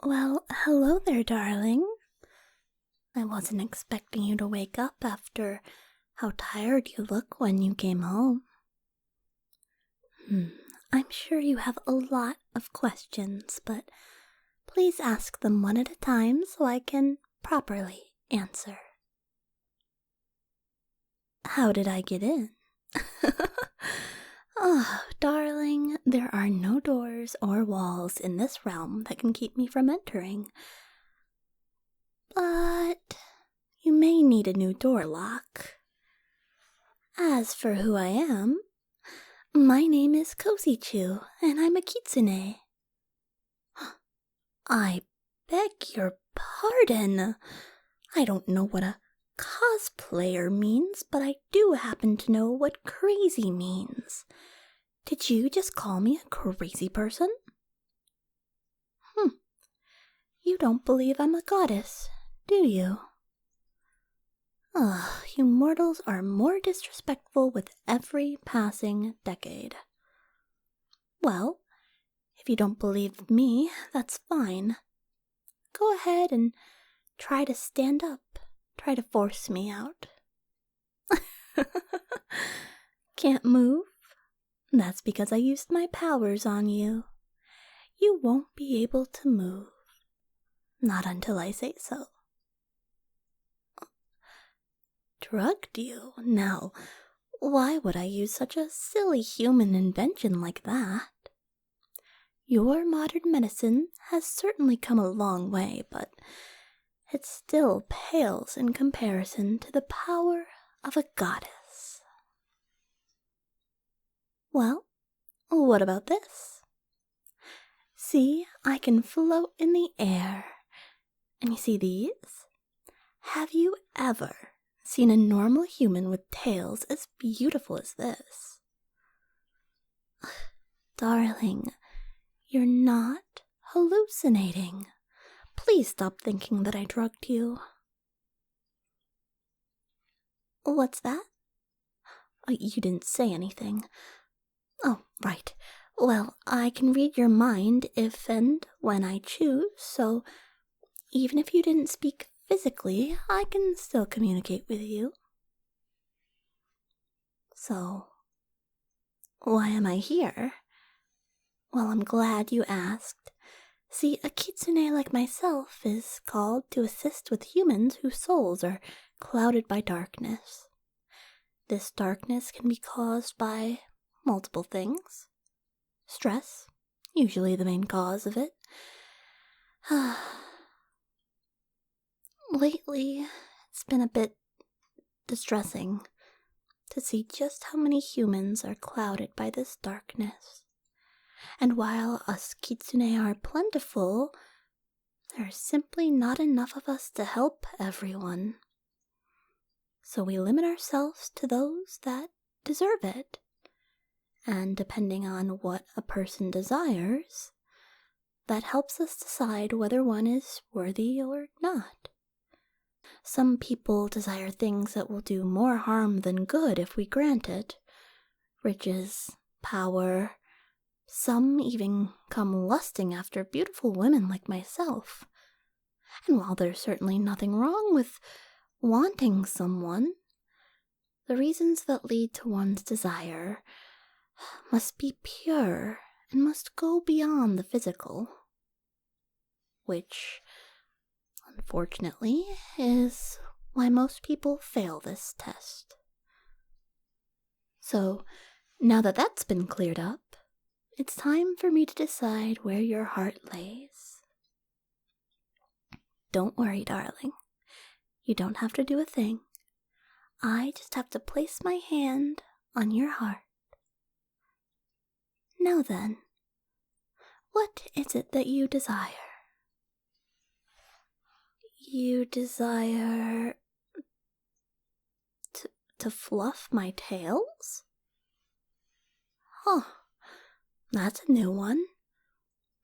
Well, hello there, darling. I wasn't expecting you to wake up after how tired you look when you came home. I'm sure you have a lot of questions, but please ask them one at a time so I can properly answer. How did I get in? Oh, darling, there are no doors or walls in this realm that can keep me from entering. But you may need a new door lock. As for who I am, my name is Cozychuu, and I'm a Kitsune. I beg your pardon. I don't know what a cosplayer means, but I do happen to know what crazy means. Did you just call me a crazy person? You don't believe I'm a goddess, do you? You mortals are more disrespectful with every passing decade. Well, if you don't believe me, that's fine. Go ahead and try to stand up. Try to force me out. Can't move? That's because I used my powers on you. You won't be able to move. Not until I say so. Drugged you? Now, why would I use such a silly human invention like that? Your modern medicine has certainly come a long way, but it still pales in comparison to the power of a goddess. Well, what about this? See, I can float in the air. And you see these? Have you ever seen a normal human with tails as beautiful as this? Darling, you're not hallucinating. Please stop thinking that I drugged you. What's that? You didn't say anything. Oh, right. Well, I can read your mind if and when I choose, so even if you didn't speak physically, I can still communicate with you. So, why am I here? Well, I'm glad you asked. See, a kitsune like myself is called to assist with humans whose souls are clouded by darkness. This darkness can be caused by multiple things. Stress, usually the main cause of it. Lately, it's been a bit distressing to see just how many humans are clouded by this darkness. And while us kitsune are plentiful, there are simply not enough of us to help everyone. So we limit ourselves to those that deserve it. And depending on what a person desires, that helps us decide whether one is worthy or not. Some people desire things that will do more harm than good if we grant it. Riches, power. Some even come lusting after beautiful women like myself. And while there's certainly nothing wrong with wanting someone, the reasons that lead to one's desire must be pure and must go beyond the physical. Which, unfortunately, is why most people fail this test. So, now that that's been cleared up, it's time for me to decide where your heart lays. Don't worry, darling. You don't have to do a thing. I just have to place my hand on your heart. Now then, what is it that you desire? You desire to fluff my tails? Huh, that's a new one.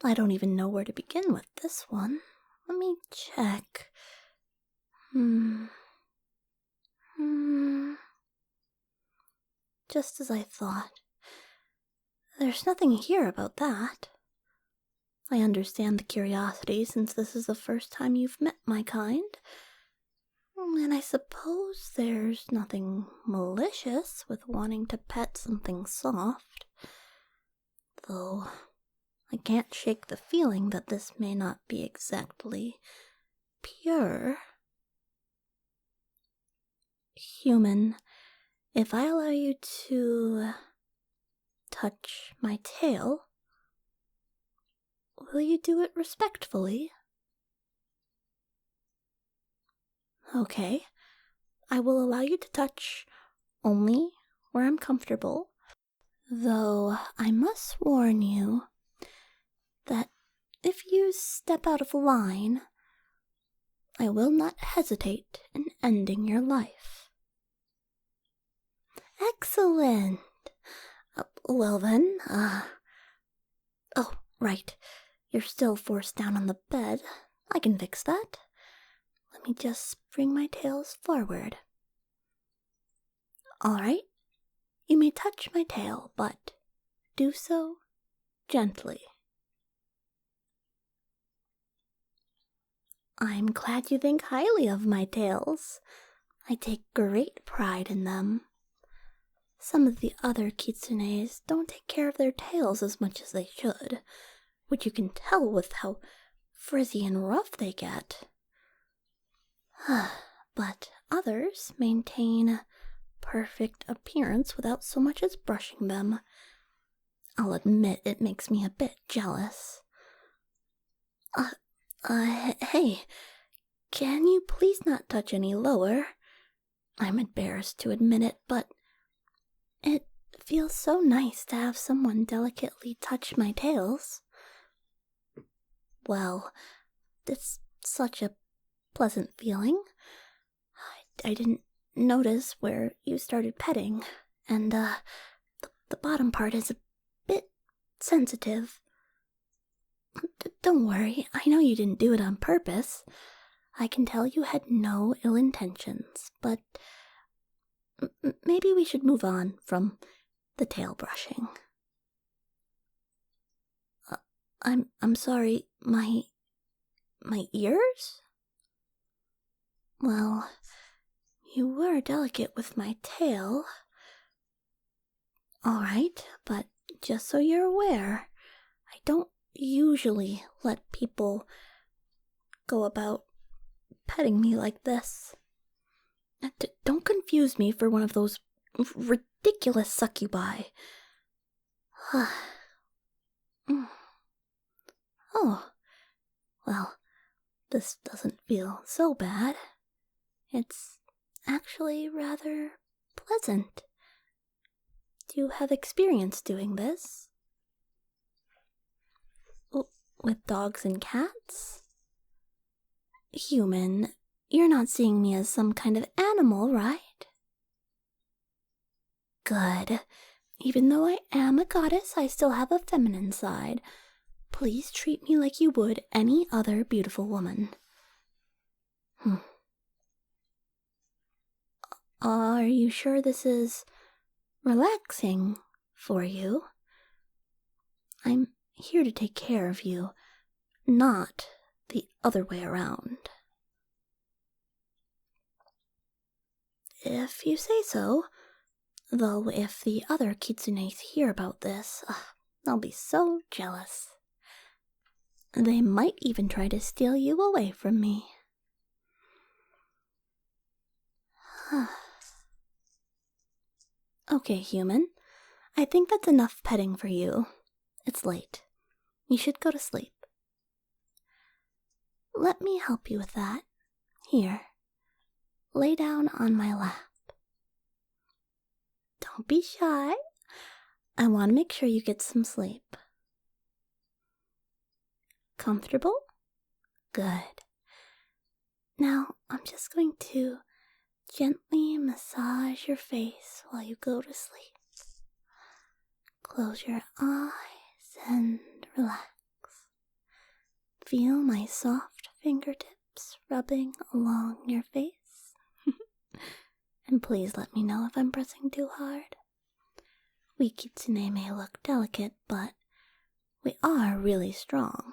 I don't even know where to begin with this one. Let me check. Just as I thought. There's nothing here about that. I understand the curiosity since this is the first time you've met my kind. And I suppose there's nothing malicious with wanting to pet something soft. Though I can't shake the feeling that this may not be exactly pure. Human, if I allow you to touch my tail, will you do it respectfully? Okay, I will allow you to touch only where I'm comfortable, though I must warn you that if you step out of line, I will not hesitate in ending your life. Excellent! Well then, oh, right. You're still forced down on the bed. I can fix that. Let me just bring my tails forward. Alright. You may touch my tail, but do so gently. I'm glad you think highly of my tails. I take great pride in them. Some of the other kitsunes don't take care of their tails as much as they should, which you can tell with how frizzy and rough they get. But others maintain a perfect appearance without so much as brushing them. I'll admit it makes me a bit jealous. Hey, can you please not touch any lower? I'm embarrassed to admit it, but it feels so nice to have someone delicately touch my tails. Well, it's such a pleasant feeling. I didn't notice where you started petting, and the bottom part is a bit sensitive. Don't worry, I know you didn't do it on purpose. I can tell you had no ill intentions, but maybe we should move on from the tail brushing. I'm sorry, my ears? Well, you were delicate with my tail. Alright, but just so you're aware, I don't usually let people go about petting me like this. Don't confuse me for one of those ridiculous succubi. Oh, well, this doesn't feel so bad. It's actually rather pleasant. Do you have experience doing this? With dogs and cats? Human, you're not seeing me as some kind of animal, right? Good. Even though I am a goddess, I still have a feminine side. Please treat me like you would any other beautiful woman. Are you sure this is relaxing for you? I'm here to take care of you, not the other way around. If you say so, though if the other kitsunes hear about this, they'll be so jealous. They might even try to steal you away from me. Okay, human. I think that's enough petting for you. It's late. You should go to sleep. Let me help you with that. Here. Lay down on my lap. Don't be shy. I want to make sure you get some sleep. Comfortable? Good. Now, I'm just going to gently massage your face while you go to sleep. Close your eyes and relax. Feel my soft fingertips rubbing along your face. And please let me know if I'm pressing too hard. We kitsune may look delicate, but we are really strong.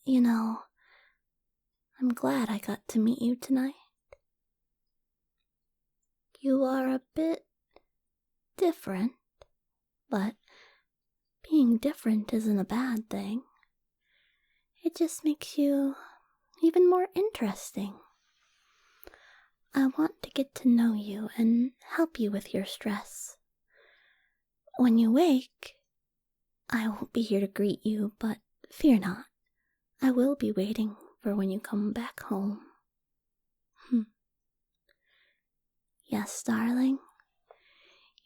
You know, I'm glad I got to meet you tonight. You are a bit different, but being different isn't a bad thing. It just makes you even more interesting. I want to get to know you and help you with your stress. When you wake, I won't be here to greet you, but fear not. I will be waiting for when you come back home. Yes, darling.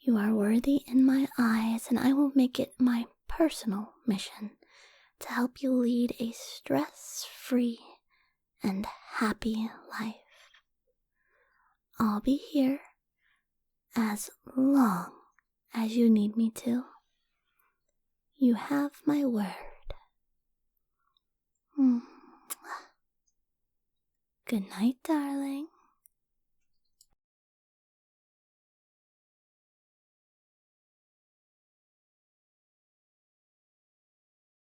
You are worthy in my eyes, and I will make it my personal mission to help you lead a stress-free and happy life. I'll be here as long as you need me to. You have my word. Good night, darling.